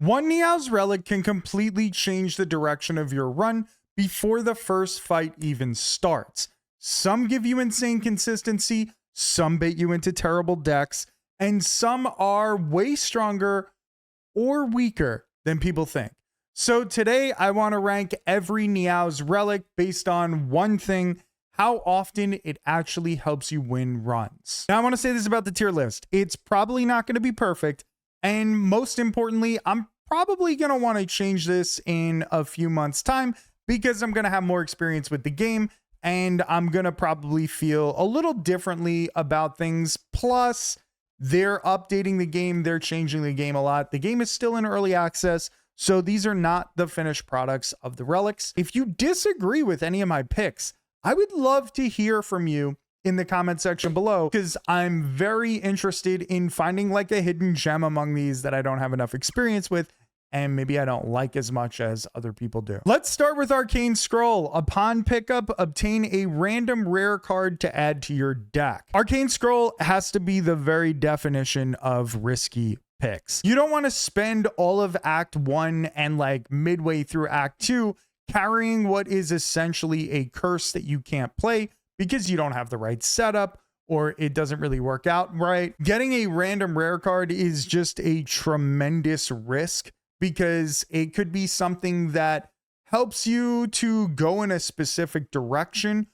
One Neow's Relic can completely change the direction of your run before the first fight even starts. Some give you insane consistency, some bait you into terrible decks, and some are way stronger or weaker than people think. So today I want to rank every Neow's Relic based on one thing: how often it actually helps you win runs. Now I want to say this about the tier list: it's probably not going to be perfect, and most importantly, I'm probably going to want to change this in a few months' time because I'm going to have more experience with the game and I'm going to probably feel a little differently about things. Plus, they're updating the game, they're changing the game a lot. The game is still in early access, so these are not the finished products of the relics. If you disagree with any of my picks, I would love to hear from you in the comment section below, because I'm very interested in finding like a hidden gem among these that I don't have enough experience with, and maybe I don't like as much as other people do. Let's start with Arcane Scroll. Upon pickup, obtain a random rare card to add to your deck. Arcane Scroll has to be the very definition of risky picks. You don't want to spend all of Act 1 and like midway through Act 2 carrying what is essentially a curse that you can't play because you don't have the right setup or it doesn't really work out right. Getting a random rare card is just a tremendous risk because it could be something that helps you to go in a specific direction,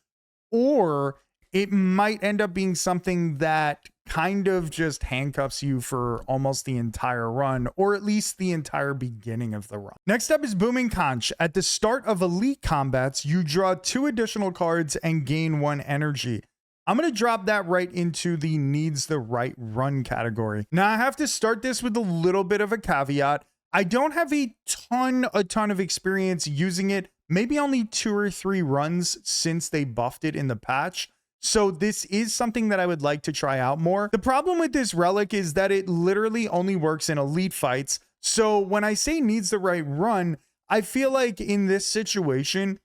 or it might end up being something that kind of just handcuffs you for almost the entire run, or at least the entire beginning of the run. Next up is Booming Conch. At the start of elite combats, you draw 2 additional cards and gain 1 energy. I'm going to drop that right into the needs the right run category. Now I have to start this with a little bit of a caveat. I don't have a ton of experience using it, maybe only 2 or 3 runs since they buffed it in the patch. So this is something that I would like to try out more. The problem with this relic is that it literally only works in elite fights. So when I say needs the right run, I feel like in this situation,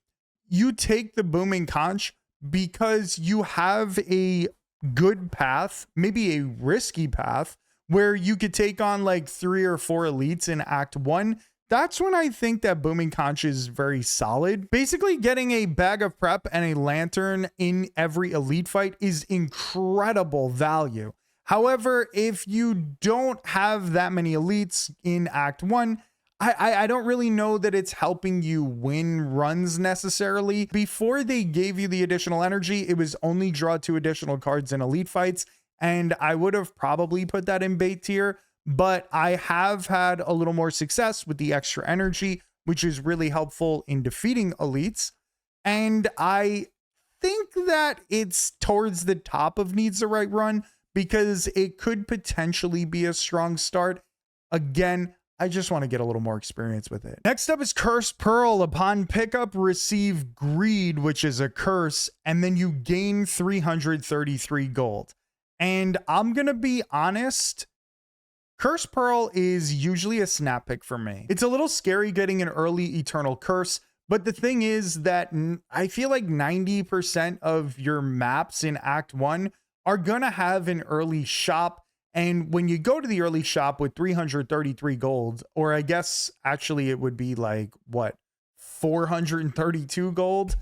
you take the Booming Conch because you have a good path, maybe a risky path, where you could take on like 3 or 4 elites in Act 1. That's when I think that Booming Conch is very solid. Basically, getting a bag of prep and a lantern in every elite fight is incredible value. However, if you don't have that many elites in Act 1, I don't really know that it's helping you win runs necessarily. Before they gave you the additional energy, it was only draw 2 additional cards in elite fights, and I would have probably put that in bait tier. But I have had a little more success with the extra energy, which is really helpful in defeating elites. And I think that it's towards the top of needs the right run because it could potentially be a strong start. Again, I just want to get a little more experience with it. Next up is Cursed Pearl. Upon pickup, receive Greed, which is a curse, and then you gain 333 gold. And I'm going to be honest, Cursed Pearl is usually a snap pick for me. It's a little scary getting an early Eternal Curse, but the thing is that I feel like 90% of your maps in Act 1 are gonna have an early shop, and when you go to the early shop with 333 gold, or I guess actually it would be like, what, 432 gold,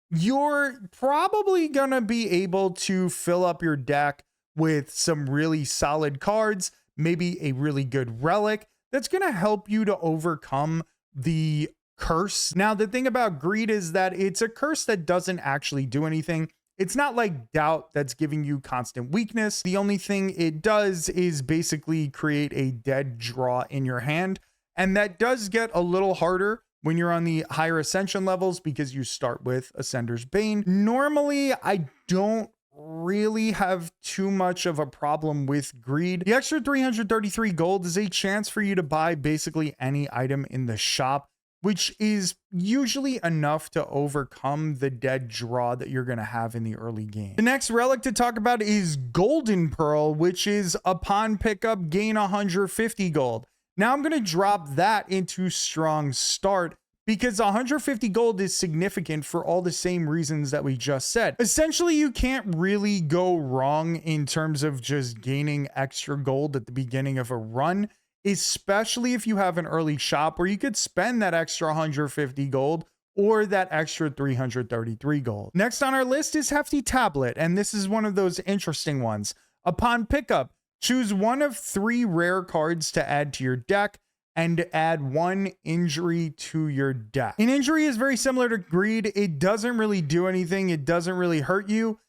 you're probably gonna be able to fill up your deck with some really solid cards, maybe a really good relic that's going to help you to overcome the curse. Now, the thing about Greed is that it's a curse that doesn't actually do anything. It's not like Doubt that's giving you constant weakness. The only thing it does is basically create a dead draw in your hand. And that does get a little harder when you're on the higher Ascension levels because you start with Ascender's Bane. Normally, I don't really have too much of a problem with Greed. The extra 333 gold is a chance for you to buy basically any item in the shop, which is usually enough to overcome the dead draw that you're going to have in the early game. The next relic to talk about is Golden Pearl, which is upon pickup, gain 150 gold. Now I'm going to drop that into Strong Start because 150 gold is significant for all the same reasons that we just said. Essentially, you can't really go wrong in terms of just gaining extra gold at the beginning of a run. especially if you have an early shop where you could spend that extra 150 gold or that extra 333 gold. Next on our list is Hefty Tablet, and this is one of those interesting ones. Upon pickup, choose one of 3 rare cards to add to your deck and add 1 injury to your deck. An injury is very similar to greed. It doesn't really do anything. It doesn't really hurt you,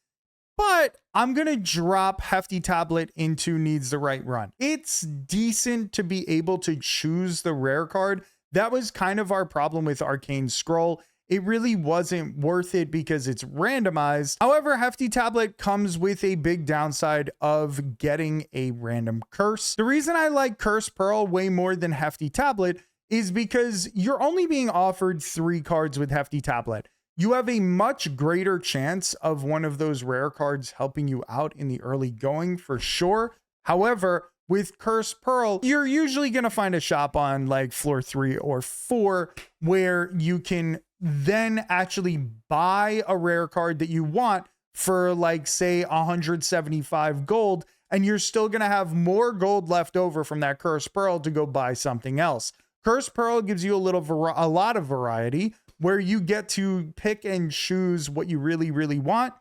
but I'm going to drop Hefty Tablet into needs the right run. It's decent to be able to choose the rare card. That was kind of our problem with Arcane Scroll. It really wasn't worth it because it's randomized. However, Hefty Tablet comes with a big downside of getting a random curse. The reason I like Curse Pearl way more than Hefty Tablet is because you're only being offered 3 cards with Hefty Tablet. You have a much greater chance of one of those rare cards helping you out in the early going for sure. However, with Curse Pearl, you're usually going to find a shop on like floor 3 or 4 where you can then actually buy a rare card that you want for like say 175 gold, and you're still going to have more gold left over from that Curse Pearl to go buy something else. Curse Pearl gives you a lot of variety where you get to pick and choose what you really want.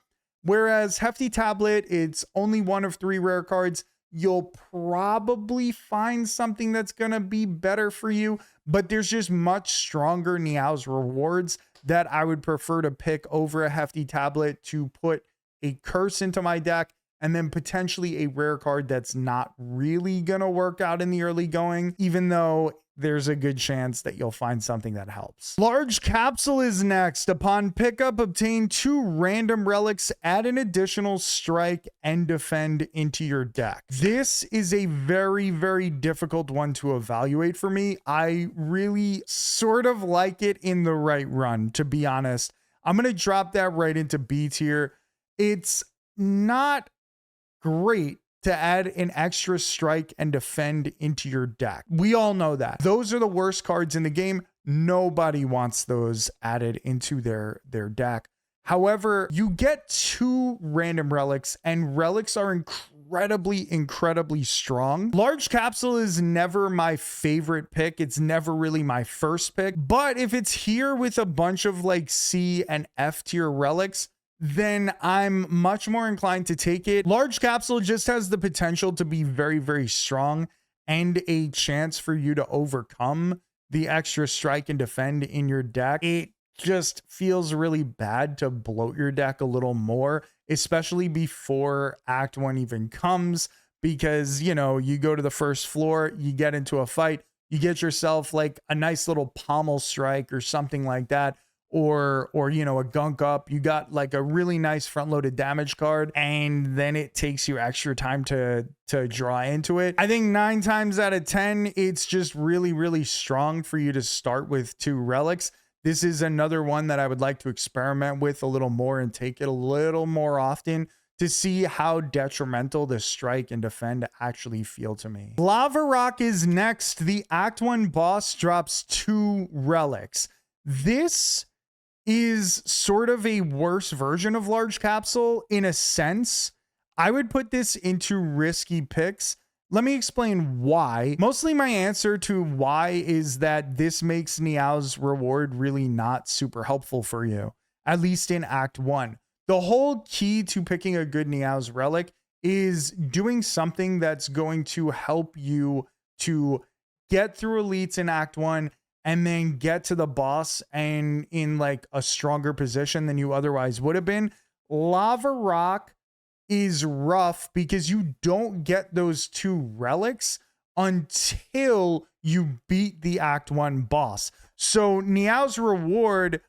Whereas Hefty Tablet, it's only one of 3 rare cards. You'll probably find something that's going to be better for you, but there's just much stronger Neow's rewards that I would prefer to pick over a Hefty Tablet to put a curse into my deck and then potentially a rare card that's not really going to work out in the early going, even though there's a good chance that you'll find something that helps. Large Capsule is next. Upon pickup, obtain 2 random relics, add an additional strike and defend into your deck. This is a very difficult one to evaluate for me. I really sort of like it in the right run, to be honest. I'm going to drop that right into B tier. It's not great to add an extra strike and defend into your deck. We all know that. Those are the worst cards in the game. Nobody wants those added into their deck. However, you get 2 random relics, and relics are incredibly strong. Large Capsule is never my favorite pick. It's never really my first pick. But if it's here with a bunch of like C and F tier relics, then I'm much more inclined to take it. Large Capsule just has the potential to be very strong and a chance for you to overcome the extra strike and defend in your deck. It just feels really bad to bloat your deck a little more, especially before Act 1 even comes, because, you know, you go to the first floor, you get into a fight, you get yourself like a nice little pommel strike or something like that, or you know, a gunk up. You got like a really nice front loaded damage card, and then it takes you extra time to draw into it. I think 9 times out of 10 it's just really strong for you to start with 2 relics. This is another one that I would like to experiment with a little more and take it a little more often to see how detrimental the strike and defend actually feel to me. Lava Rock is next. The Act 1 boss drops 2 relics. This is sort of a worse version of Large Capsule in a sense. I would put this into risky picks. Let me explain why. Mostly my answer to why is that this makes Neow's reward really not super helpful for you, at least in Act 1. The whole key to picking a good Neow's relic is doing something that's going to help you to get through elites in Act 1 and then get to the boss and in like a stronger position than you otherwise would have been. Lava Rock is rough because you don't get those 2 relics until you beat the Act 1 boss. So Neow's reward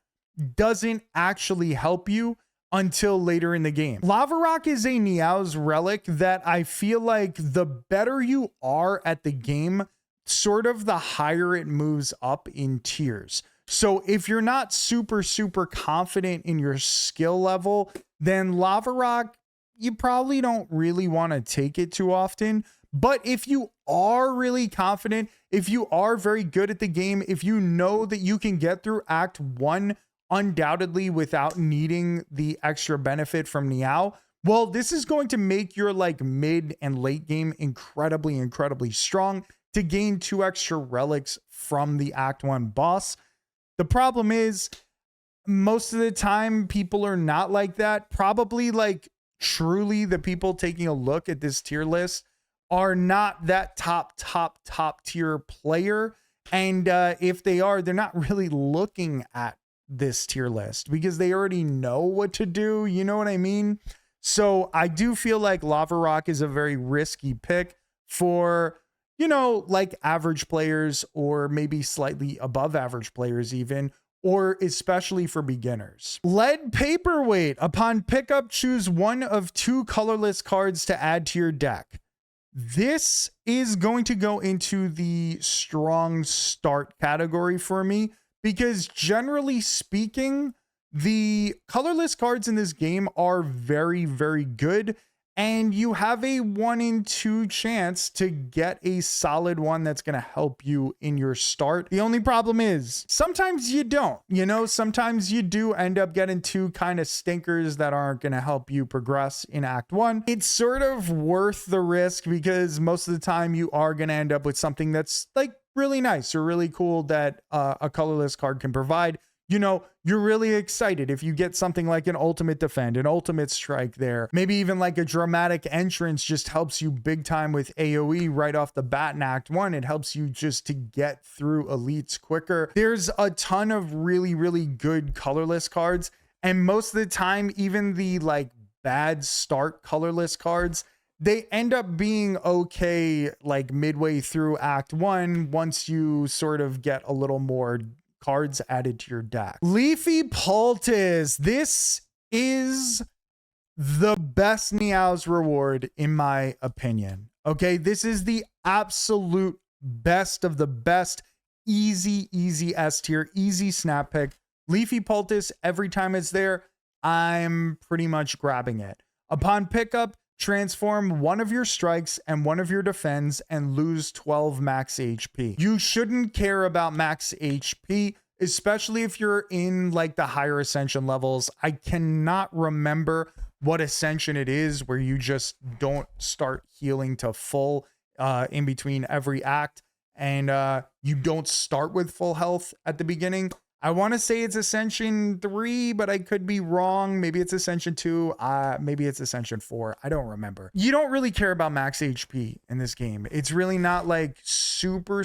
doesn't actually help you until later in the game. Lava Rock is a Neow's relic that I feel like the better you are at the game, sort of the higher it moves up in tiers. So if you're not super confident in your skill level, then Lava Rock, you probably don't really want to take it too often. But if you are really confident, if you are very good at the game, if you know that you can get through Act 1 undoubtedly without needing the extra benefit from Neow, well, this is going to make your like mid and late game incredibly strong. to gain 2 extra relics from the Act 1 boss. The problem is, most of the time, people are not like that. Probably like truly the people taking a look at this tier list are not that top tier player. And if they are, they're not really looking at this tier list because they already know what to do. You know what I mean? So I do feel like Lava Rock is a very risky pick for, you know, like average players or maybe slightly above average players even, or especially for beginners. Lead Paperweight. Upon pickup, choose one of 2 colorless cards to add to your deck. This is going to go into the strong start category for me because generally speaking, the colorless cards in this game are very, very good. And you have a 1 in 2 chance to get a solid one that's going to help you in your start. The only problem is sometimes you don't, you know, sometimes you do end up getting 2 kind of stinkers that aren't going to help you progress in Act 1. It's sort of worth the risk because most of the time you are going to end up with something that's like really nice or really cool that a colorless card can provide. You know, you're really excited if you get something like an ultimate defend, an ultimate strike there. Maybe even like a dramatic entrance just helps you big time with AoE right off the bat in Act 1. It helps you just to get through elites quicker. There's a ton of really, really good colorless cards. And most of the time, even the like bad start colorless cards, they end up being okay like midway through Act 1 once you sort of get a little more cards added to your deck. Leafy Poultice. This is the best Neow's reward in my opinion. Okay, this is the absolute best of the best. Easy S tier, easy snap pick. Leafy Poultice, every time it's there, I'm pretty much grabbing it. Upon pickup, transform one of your strikes and one of your defends and lose 12 max HP. You shouldn't care about max HP, especially if you're in like the higher ascension levels. I cannot remember what ascension it is where you just don't start healing to full in between every act, and you don't start with full health at the beginning. I want to say it's Ascension 3, but I could be wrong. Maybe it's Ascension 2. Maybe it's Ascension 4. I don't remember. You don't really care about max HP in this game. It's really not like super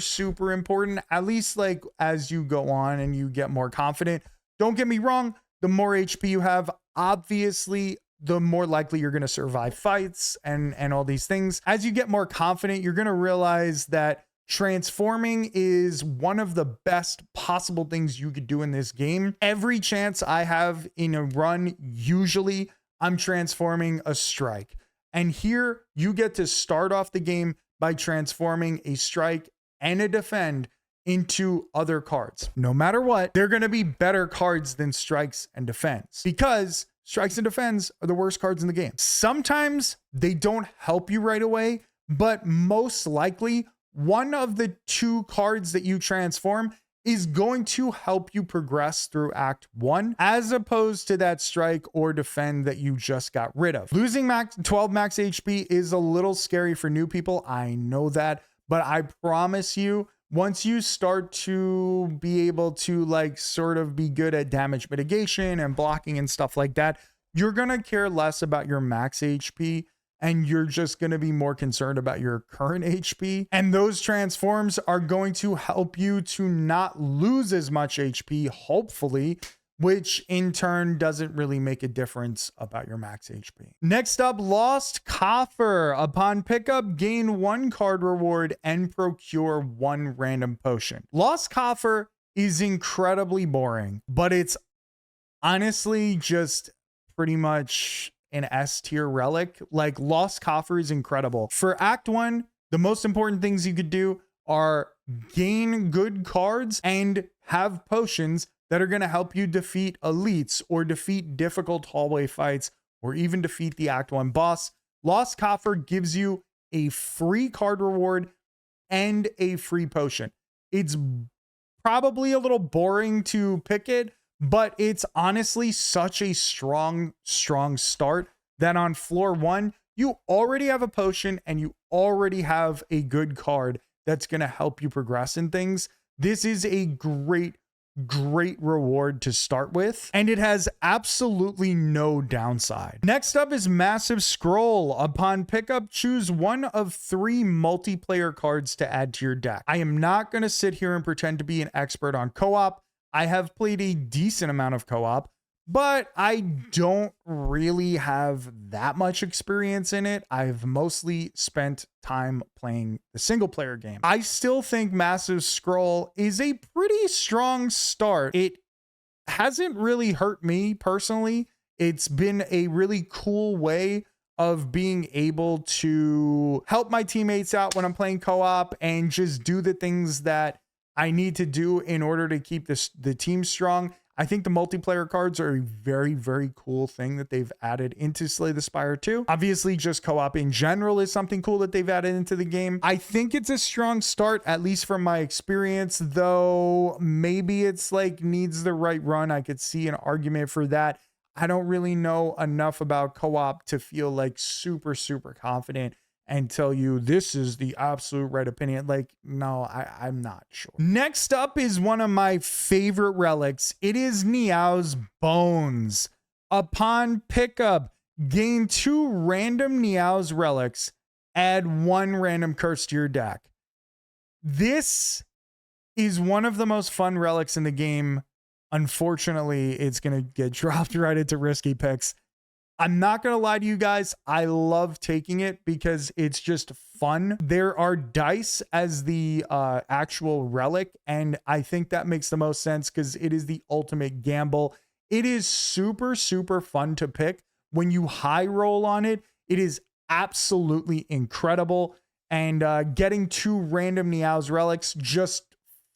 important, at least like as you go on and you get more confident. Don't get me wrong. The more HP you have, obviously, the more likely you're going to survive fights and all these things. As you get more confident, you're going to realize that transforming is one of the best possible things you could do in this game. Every chance I have in a run, usually I'm transforming a strike. And here you get to start off the game by transforming a strike and a defend into other cards. No matter what, they're going to be better cards than strikes and defends because strikes and defends are the worst cards in the game. Sometimes they don't help you right away, but most likely one of the 2 cards that you transform is going to help you progress through Act 1, as opposed to that strike or defend that you just got rid of. Losing 12 max HP is a little scary for new people. I know that, but I promise you, once you start to be able to like sort of be good at damage mitigation and blocking and stuff like that, you're going to care less about your max HP. And you're just going to be more concerned about your current HP. And those transforms are going to help you to not lose as much HP, hopefully, which in turn doesn't really make a difference about your max HP. Next up, Lost Coffer. Upon pickup, gain 1 card reward and procure 1 random potion. Lost Coffer is incredibly boring, but it's honestly just pretty much an S tier relic. Like, Lost Coffer is incredible. For Act 1, the most important things you could do are gain good cards and have potions that are going to help you defeat elites or defeat difficult hallway fights or even defeat the Act 1 boss. Lost Coffer gives you a free card reward and a free potion. It's probably a little boring to pick it, but it's honestly such a strong start that on floor 1, you already have a potion and you already have a good card that's going to help you progress in things, this is a great reward to start with, and it has absolutely no downside. Next up is Massive Scroll. Upon pickup, choose one of 3 multiplayer cards to add to your deck. I am not going to sit here and pretend to be an expert on co-op. I have played a decent amount of co-op, but I don't really have that much experience in it. I've mostly spent time playing the single player game. I still think Massive Scroll is a pretty strong start. It hasn't really hurt me personally. It's been a really cool way of being able to help my teammates out when I'm playing co-op and just do the things that I need to do in order to keep the team strong. I think the multiplayer cards are a very cool thing that they've added into Slay the Spire 2. Obviously, just co-op in general is something cool that they've added into the game. I think it's a strong start, at least from my experience, though maybe it's like needs the right run. I could see an argument for that. I don't really know enough about co-op to feel like super confident and tell you this is the absolute right opinion. Like, no, I'm not sure. Next up is one of my favorite relics. It is Neow's Bones. Upon pickup, gain 2 random Neow's relics, add 1 random curse to your deck. This is one of the most fun relics in the game. Unfortunately, it's going to get dropped right into risky picks. I'm not going to lie to you guys. I love taking it because it's just fun. There are dice as the actual relic, and I think that makes the most sense because it is the ultimate gamble. It is super fun to pick. When you high roll on it, it is absolutely incredible. And getting 2 random Neow's relics, just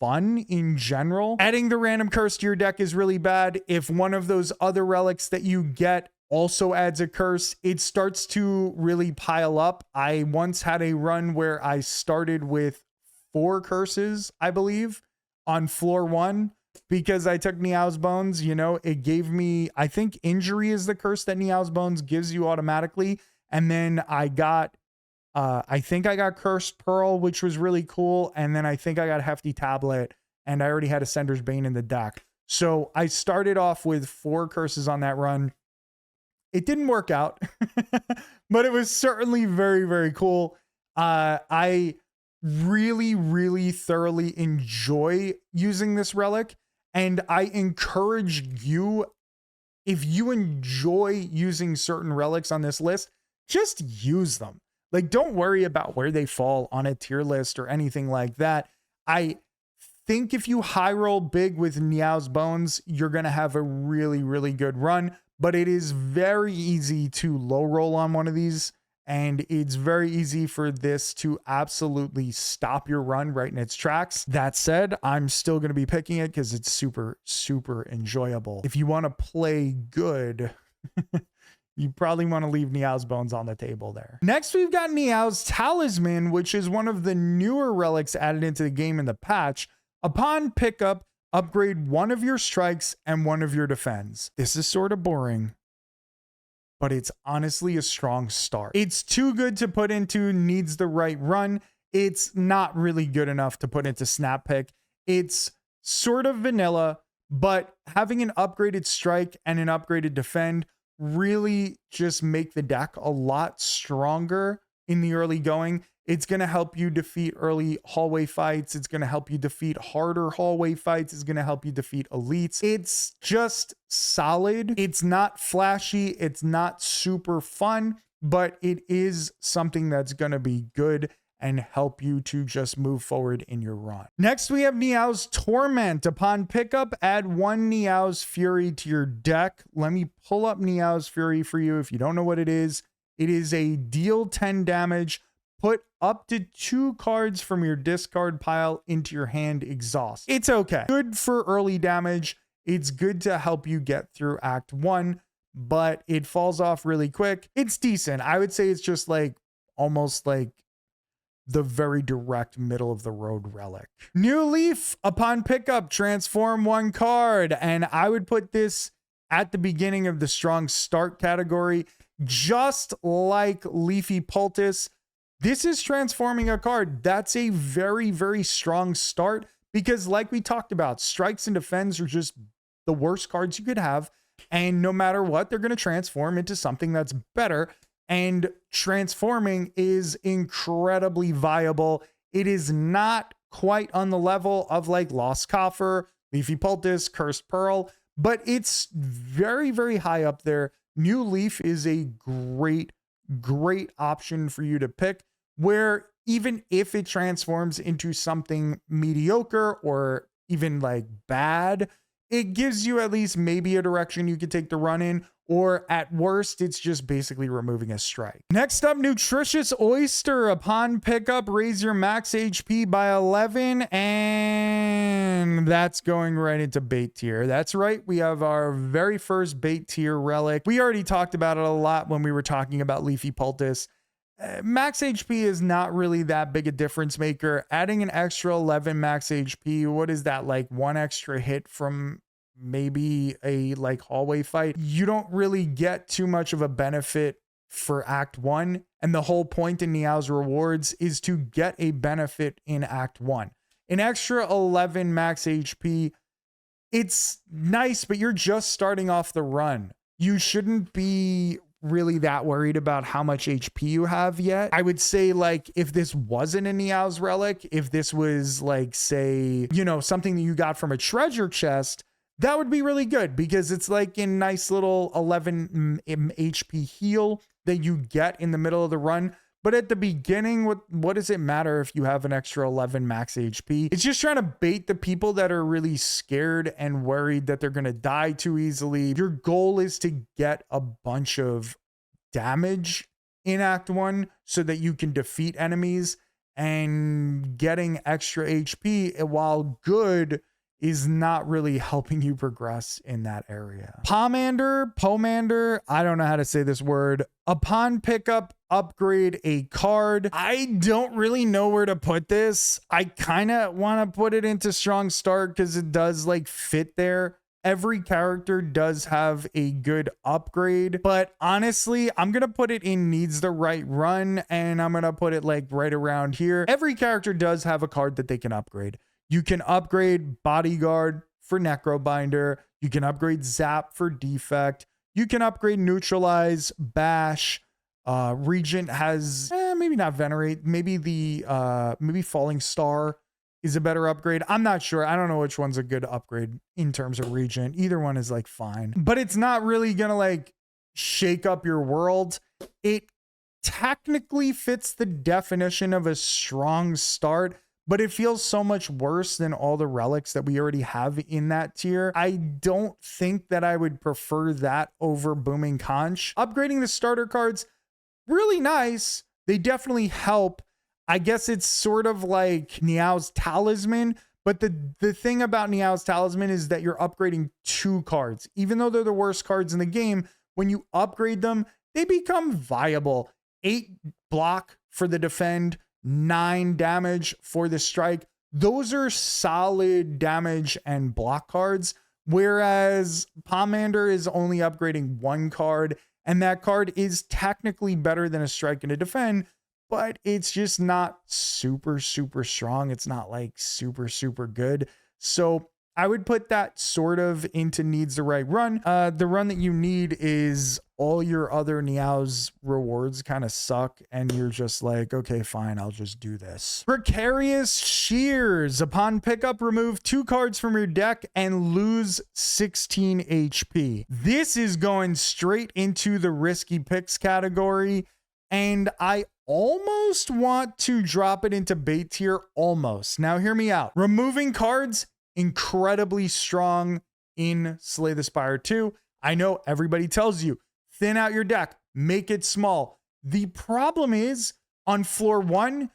fun in general. Adding the random curse to your deck is really bad. If one of those other relics that you get also adds a curse, it starts to really pile up. I once had a run where I started with 4 curses, I believe, on floor 1 because I took Neow's Bones. You know, it gave me, I think injury is the curse that Neow's Bones gives you automatically. And then I got, I think I got Cursed Pearl, which was really cool. And then I think I got Hefty Tablet, and I already had Ascender's Bane in the deck. So I started off with 4 curses on that run. It didn't work out, but it was certainly very cool. I really thoroughly enjoy using this relic, and I encourage you, if you enjoy using certain relics on this list, just use them. Like, don't worry about where they fall on a tier list or anything like that. I think if you high roll big with Neow's Bones, you're going to have a really good run. But it is very easy to low roll on one of these, and it's very easy for this to absolutely stop your run right in its tracks. That said, I'm still going to be picking it because it's super enjoyable. If you want to play good, you probably want to leave Neow's Bones on the table there. Next, we've got Neow's Talisman, which is one of the newer relics added into the game in the patch. Upon pickup, upgrade 1 of your strikes and 1 of your defense. This is sort of boring, but it's honestly a strong start. It's too good to put into needs the right run. It's not really good enough to put into snap pick. It's sort of vanilla, but having an upgraded strike and an upgraded defend really just make the deck a lot stronger in the early going. It's going to help you defeat early hallway fights. It's going to help you defeat harder hallway fights. It's going to help you defeat elites. It's just solid. It's not flashy. It's not super fun, but it is something that's going to be good and help you to just move forward in your run. Next, we have Neow's Torment. Upon pickup, add 1 Neow's Fury to your deck. Let me pull up Neow's Fury for you if you don't know what it is. It is a deal 10 damage. Put up to 2 cards from your discard pile into your hand, exhaust. It's okay. Good for early damage. It's good to help you get through Act 1, but it falls off really quick. It's decent. I would say it's just like almost like the very direct middle of the road relic. New Leaf. Upon pickup, transform 1 card. And I would put this at the beginning of the strong start category, just like Leafy Poultice. this is transforming a card. That's a very, very strong start because like we talked about, strikes and defends are just the worst cards you could have. And no matter what, they're going to transform into something that's better. And transforming is incredibly viable. It is not quite on the level of like Lost Coffer, Leafy Poultice, Cursed Pearl, but it's very, very high up there. New Leaf is a great option for you to pick, where even if it transforms into something mediocre or even like bad, it gives you at least maybe a direction you could take the run in, or at worst, it's just basically removing a strike. Next up, Nutritious Oyster. Upon pickup, raise your max HP by 11, and that's going right into bait tier. That's right, we have our very first bait tier relic. We already talked about it a lot when we were talking about Leafy Poultice. Max HP is not really that big a difference maker. Adding an extra 11 max HP, what is that, like one extra hit from maybe a like hallway fight? You don't really get too much of a benefit for Act 1. And the whole point in Neow's rewards is to get a benefit in Act 1. An extra 11 max HP, it's nice, but you're just starting off the run. You shouldn't be really that worried about how much HP you have yet. I would say like if this wasn't a Neow's relic, if this was like say, you know, something that you got from a treasure chest, that would be really good because it's like a nice little 11 HP heal that you get in the middle of the run. But at the beginning, what does it matter if you have an extra 11 max HP? It's just trying to bait the people that are really scared and worried that they're going to die too easily. Your goal is to get a bunch of damage in Act 1 so that you can defeat enemies, and getting extra HP, while good, is not really helping you progress in that area. Pomander, I don't know how to say this word. Upon pickup, upgrade a card. I don't really know where to put this. I kind of want to put it into strong start because it does like fit there. Every character does have a good upgrade, but honestly, I'm going to put it in needs the right run, and I'm going to put it like right around here. Every character does have a card that they can upgrade. You can upgrade Bodyguard for Necrobinder. You can upgrade Zap for Defect. You can upgrade Neutralize, Bash. Regent has, maybe not Venerate. Maybe maybe Falling Star is a better upgrade. I'm not sure. I don't know which one's a good upgrade in terms of Regent. Either one is like fine, but it's not really gonna like shake up your world. It technically fits the definition of a strong start, but it feels so much worse than all the relics that we already have in that tier. I don't think that I would prefer that over Booming Conch. Upgrading the starter cards, really nice. They definitely help. I guess it's sort of like Neow's Talisman, but the thing about Neow's Talisman is that you're upgrading 2 cards. Even though they're the worst cards in the game, when you upgrade them, they become viable. 8 block for the defend, 9 damage for the strike. Those are solid damage and block cards, whereas Pomander is only upgrading 1 card, and that card is technically better than a strike and a defend, but it's just not super strong. It's not like super good. So I would put that sort of into needs the right run. The run that you need is all your other Neow's rewards kind of suck, and you're just like, okay, fine, I'll just do this. Precarious Shears. Upon pickup, remove 2 cards from your deck and lose 16 HP. This is going straight into the risky picks category, and I almost want to drop it into bait tier, almost. Now hear me out. Removing cards, incredibly strong in Slay the Spire 2. I know everybody tells you, thin out your deck, make it small. The problem is, on floor 1,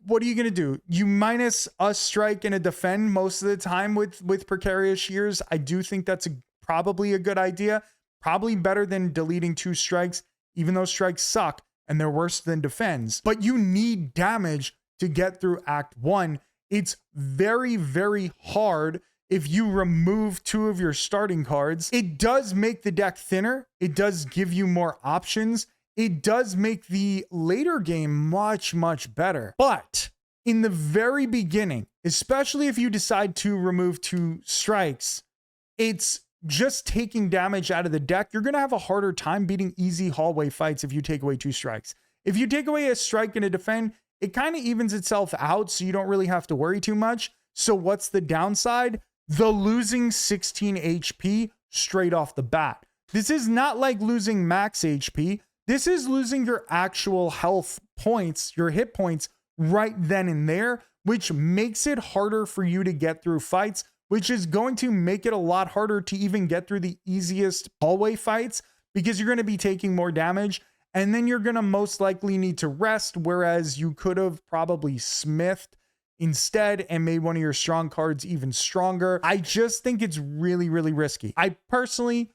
what are you going to do? You minus a strike and a defend most of the time with Precarious Shears. I do think that's probably a good idea. Probably better than deleting 2 strikes, even though strikes suck and they're worse than defends. But you need damage to get through Act 1. It's very hard if you remove 2 of your starting cards. It does make the deck thinner. It does give you more options. it does make the later game much, much better. But in the very beginning, especially if you decide to remove 2 strikes, it's just taking damage out of the deck. You're going to have a harder time beating easy hallway fights if you take away 2 strikes. If you take away a strike and a defend, it kind of evens itself out, so you don't really have to worry too much. So what's the downside? The losing 16 HP straight off the bat. This is not like losing max HP. This is losing your actual health points, your hit points right then and there, which makes it harder for you to get through fights, which is going to make it a lot harder to even get through the easiest hallway fights because you're going to be taking more damage. And then you're going to most likely need to rest, whereas you could have probably smithed instead and made one of your strong cards even stronger. I just think it's really, really risky. I personally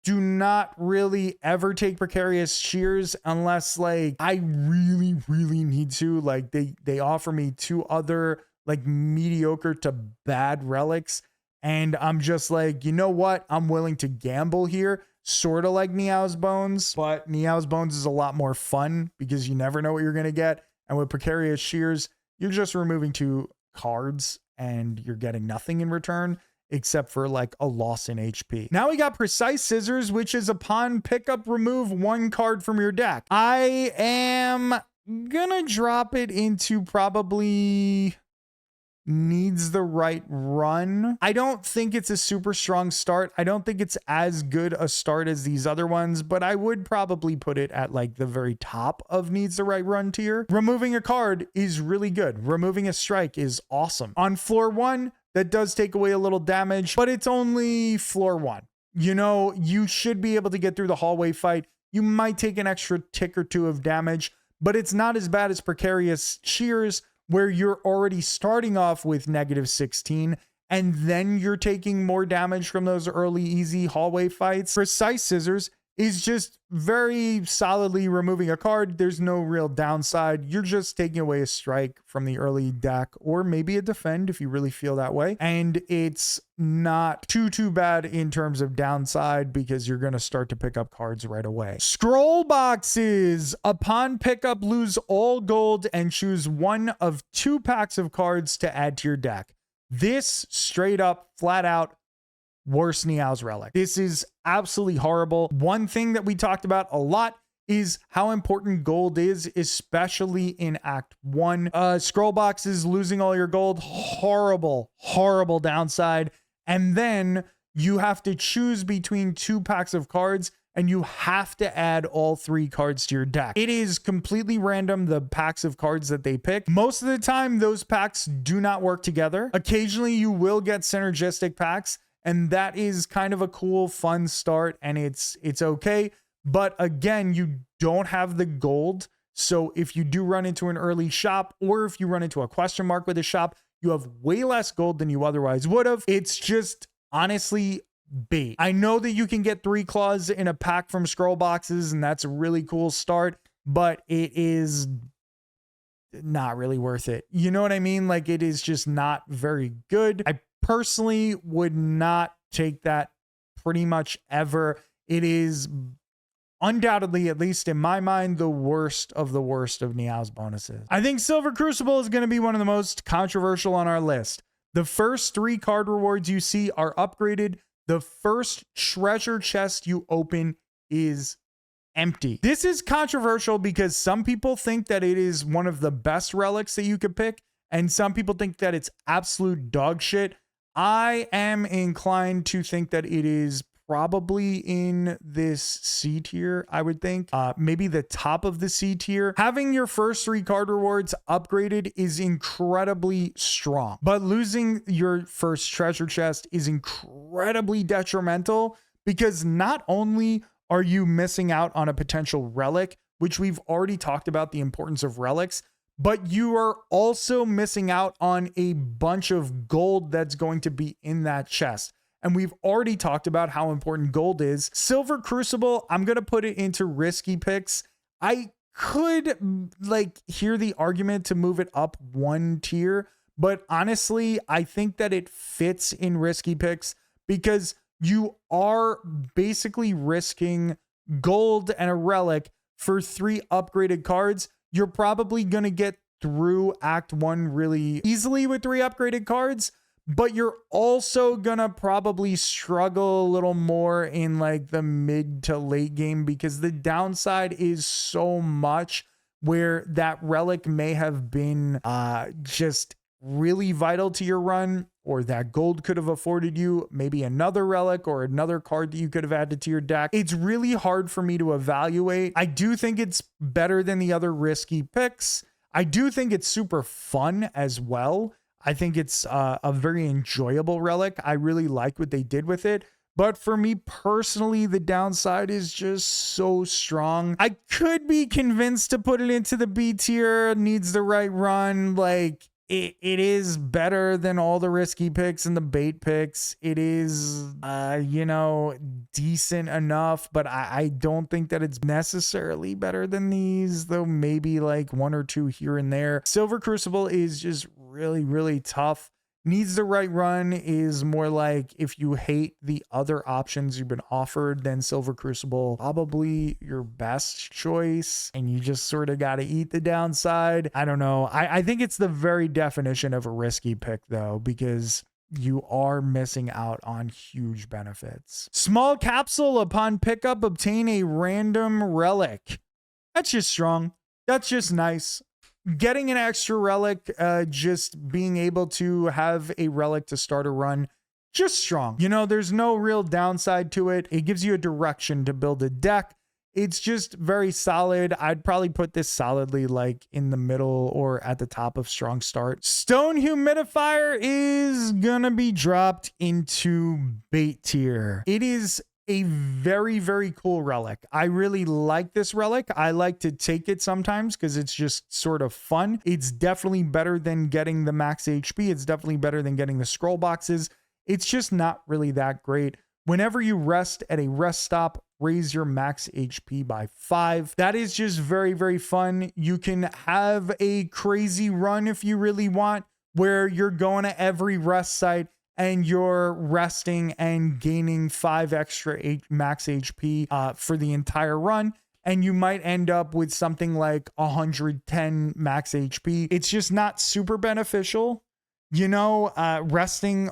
do not really ever take Precarious Shears unless like I really, really need to. Like they offer me 2 other like mediocre to bad relics. And I'm just like, you know what? I'm willing to gamble here. Sort of like Neow's Bones, but Neow's Bones is a lot more fun because you never know what you're going to get. And with Precarious Shears, you're just removing 2 cards and you're getting nothing in return except for like a loss in HP. Now we got Precise Scissors, which is upon pickup, remove 1 card from your deck. I am gonna drop it into probably needs the right run. I don't think it's a super strong start. I don't think it's as good a start as these other ones, but I would probably put it at like the very top of needs the right run tier. Removing a card is really good. Removing a strike is awesome. On floor 1, that does take away a little damage, but it's only floor 1. You know, you should be able to get through the hallway fight. You might take an extra tick or 2 of damage, but it's not as bad as Precarious Shears, where you're already starting off with -16 and then you're taking more damage from those early easy hallway fights. Precise Scissors is just very solidly removing a card. There's no real downside. You're just taking away a strike from the early deck, or maybe a defend if you really feel that way. And it's not too bad in terms of downside because you're going to start to pick up cards right away. Scroll boxes. Upon pickup, lose all gold and choose 1 of 2 packs of cards to add to your deck. This straight up, flat out, worse Neow's Relic. This is absolutely horrible. One thing that we talked about a lot is how important gold is, especially in Act 1. Scroll boxes, losing all your gold, horrible, horrible downside. And then you have to choose between 2 packs of cards and you have to add all 3 cards to your deck. It is completely random, the packs of cards that they pick. Most of the time, those packs do not work together. Occasionally, you will get synergistic packs, and that is kind of a cool, fun start, and it's okay. But again, you don't have the gold. So if you do run into an early shop, or if you run into a question mark with a shop, you have way less gold than you otherwise would have. It's just honestly bait. I know that you can get 3 claws in a pack from scroll boxes, and that's a really cool start, but it is not really worth it. You know what I mean? Like, it is just not very good. I personally would not take that pretty much ever. It is undoubtedly, at least in my mind, the worst of Neow's bonuses. I think Silver Crucible is going to be one of the most controversial on our list. The first 3 card rewards you see are upgraded. The first treasure chest you open is empty. This is controversial because some people think that it is one of the best relics that you could pick, and some people think that it's absolute dog shit. I am inclined to think that it is probably in this C tier, I would think. Maybe the top of the C tier. Having your first 3 card rewards upgraded is incredibly strong, but losing your first treasure chest is incredibly detrimental because not only are you missing out on a potential relic, which we've already talked about the importance of relics, but you are also missing out on a bunch of gold that's going to be in that chest. And we've already talked about how important gold is. Silver Crucible, I'm going to put it into risky picks. I could hear the argument to move it up 1 tier, but honestly, I think that it fits in risky picks because you are basically risking gold and a relic for 3 upgraded cards, you're probably going to get through Act 1 really easily with 3 upgraded cards, but you're also going to probably struggle a little more in like the mid to late game, because the downside is so much where that relic may have been just really vital to your run, or that gold could have afforded you maybe another relic or another card that you could have added to your deck. It's really hard for me to evaluate. I do think it's better than the other risky picks. I do think it's super fun as well. I think it's a very enjoyable relic. I really like what they did with it. But for me personally, the downside is just so strong. I could be convinced to put it into the B tier, needs the right run. Like, it is better than all the risky picks and the bait picks. It is, you know, decent enough, but I don't think that it's necessarily better than these, though maybe like 1 or 2 here and there. Silver Crucible is just really, really tough. Needs the right run is more like, if you hate the other options you've been offered, then Silver Crucible probably your best choice, and you just sort of got to eat the downside. I don't know. I think it's the very definition of a risky pick though, because you are missing out on huge benefits. Small capsule, upon pickup, obtain a random relic. That's just strong. That's just nice. Getting an extra relic, just being able to have a relic to start a run, just strong. You know, there's no real downside to it. It gives you a direction to build a deck. It's just very solid. I'd probably put this solidly like in the middle or at the top of strong start. Stone Humidifier is gonna be dropped into bait tier. It is a very, very cool relic. I really like this relic. I like to take it sometimes because it's just sort of fun. It's definitely better than getting the max HP. It's definitely better than getting the scroll boxes. It's just not really that great. Whenever you rest at a rest stop, raise your max HP by 5. That is just very, very fun. You can have a crazy run if you really want, where you're going to every rest site and you're resting and gaining 5 extra max HP for the entire run. And you might end up with something like 110 max HP. It's just not super beneficial. You know, resting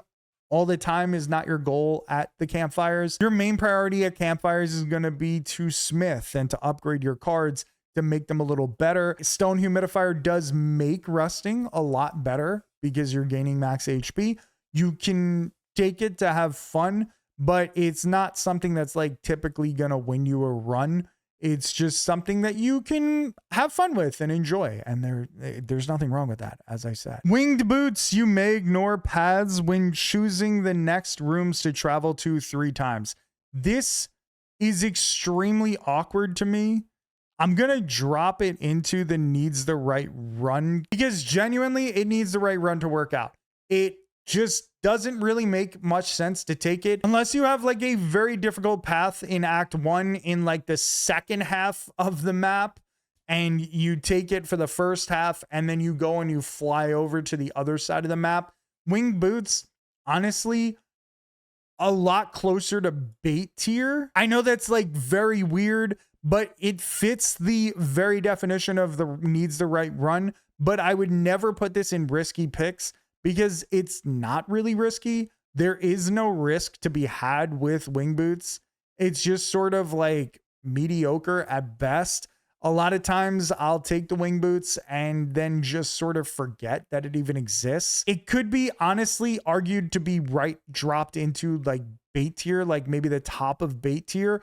all the time is not your goal at the campfires. Your main priority at campfires is going to be to smith and to upgrade your cards to make them a little better. Stone Humidifier does make resting a lot better because you're gaining max HP. You can take it to have fun, but it's not something that's like typically going to win you a run. It's just something that you can have fun with and enjoy. And there's nothing wrong with that, as I said. Winged boots. You may ignore paths when choosing the next rooms to travel to 3 times. This is extremely awkward to me. I'm going to drop it into the needs the right run, because genuinely it needs the right run to work out. It just doesn't really make much sense to take it unless you have like a very difficult path in Act 1 in like the second half of the map, and you take it for the first half and then you go and you fly over to the other side of the map. Winged boots, honestly, a lot closer to bait tier. I know that's like very weird, but it fits the very definition of the needs the right run. But I would never put this in risky picks, because it's not really risky. There is no risk to be had with wing boots. It's just sort of like mediocre at best. A lot of times I'll take the wing boots and then just sort of forget that it even exists. It could be honestly argued to be dropped into like bait tier, like maybe the top of bait tier,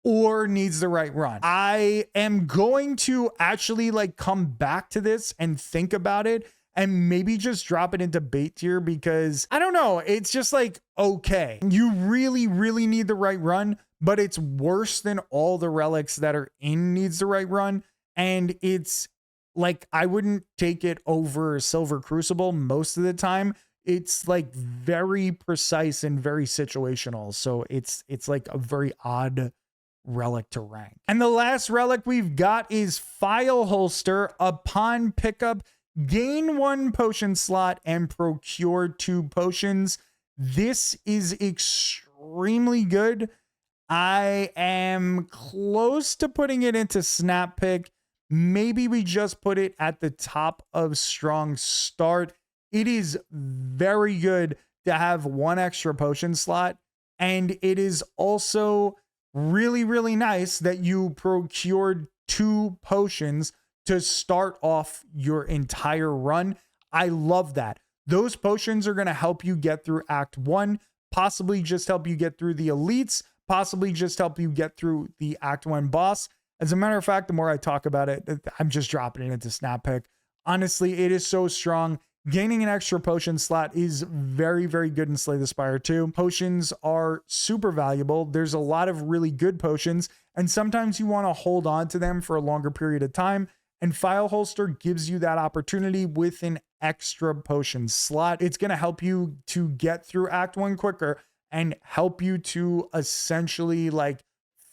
or needs the right run. I am going to actually like come back to this and think about it, and maybe just drop it into bait tier, because I don't know. It's just like, okay, you really, really need the right run, but it's worse than all the relics that are in needs the right run. And it's like, I wouldn't take it over Silver Crucible most of the time. It's like very precise and very situational. So it's like a very odd relic to rank. And the last relic we've got is Phial Holster. Upon pickup, gain 1 potion slot and procure 2 potions. This is extremely good. I am close to putting it into snap pick. Maybe we just put it at the top of strong start. It is very good to have one extra potion slot. And it is also really, really nice that you procured 2 potions to start off your entire run. I love that. Those potions are going to help you get through Act 1, possibly just help you get through the elites, possibly just help you get through the Act 1 boss. As a matter of fact, the more I talk about it, I'm just dropping it into snap pick. Honestly, it is so strong. Gaining an extra potion slot is very, very good in Slay the Spire too. Potions are super valuable. There's a lot of really good potions, and sometimes you want to hold on to them for a longer period of time. And Phial Holster gives you that opportunity with an extra potion slot. It's going to help you to get through Act 1 quicker and help you to essentially like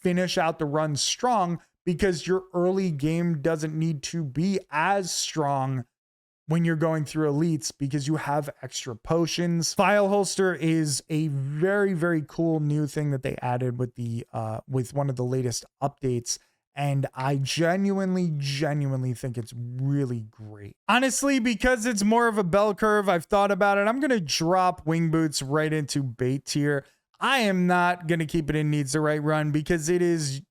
finish out the run strong, because your early game doesn't need to be as strong when you're going through elites because you have extra potions. Phial Holster is a very, very cool new thing that they added with the with one of the latest updates. And I genuinely think it's really great. Honestly, because it's more of a bell curve, I've thought about it. I'm going to drop wing boots right into bait tier. I am not going to keep it in needs the right run because it is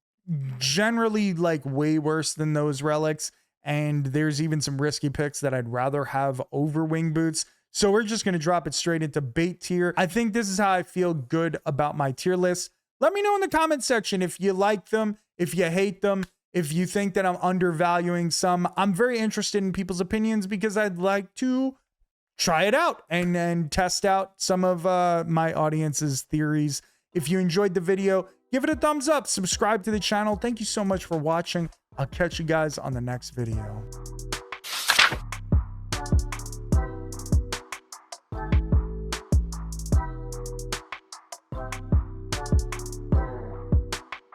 generally like way worse than those relics. And there's even some risky picks that I'd rather have over wing boots. So we're just going to drop it straight into bait tier. I think this is how I feel good about my tier list. Let me know in the comment section if you like them, if you hate them, if you think that I'm undervaluing some. I'm very interested in people's opinions because I'd like to try it out and test out some of my audience's theories. If you enjoyed the video, give it a thumbs up, subscribe to the channel. Thank you so much for watching. I'll catch you guys on the next video.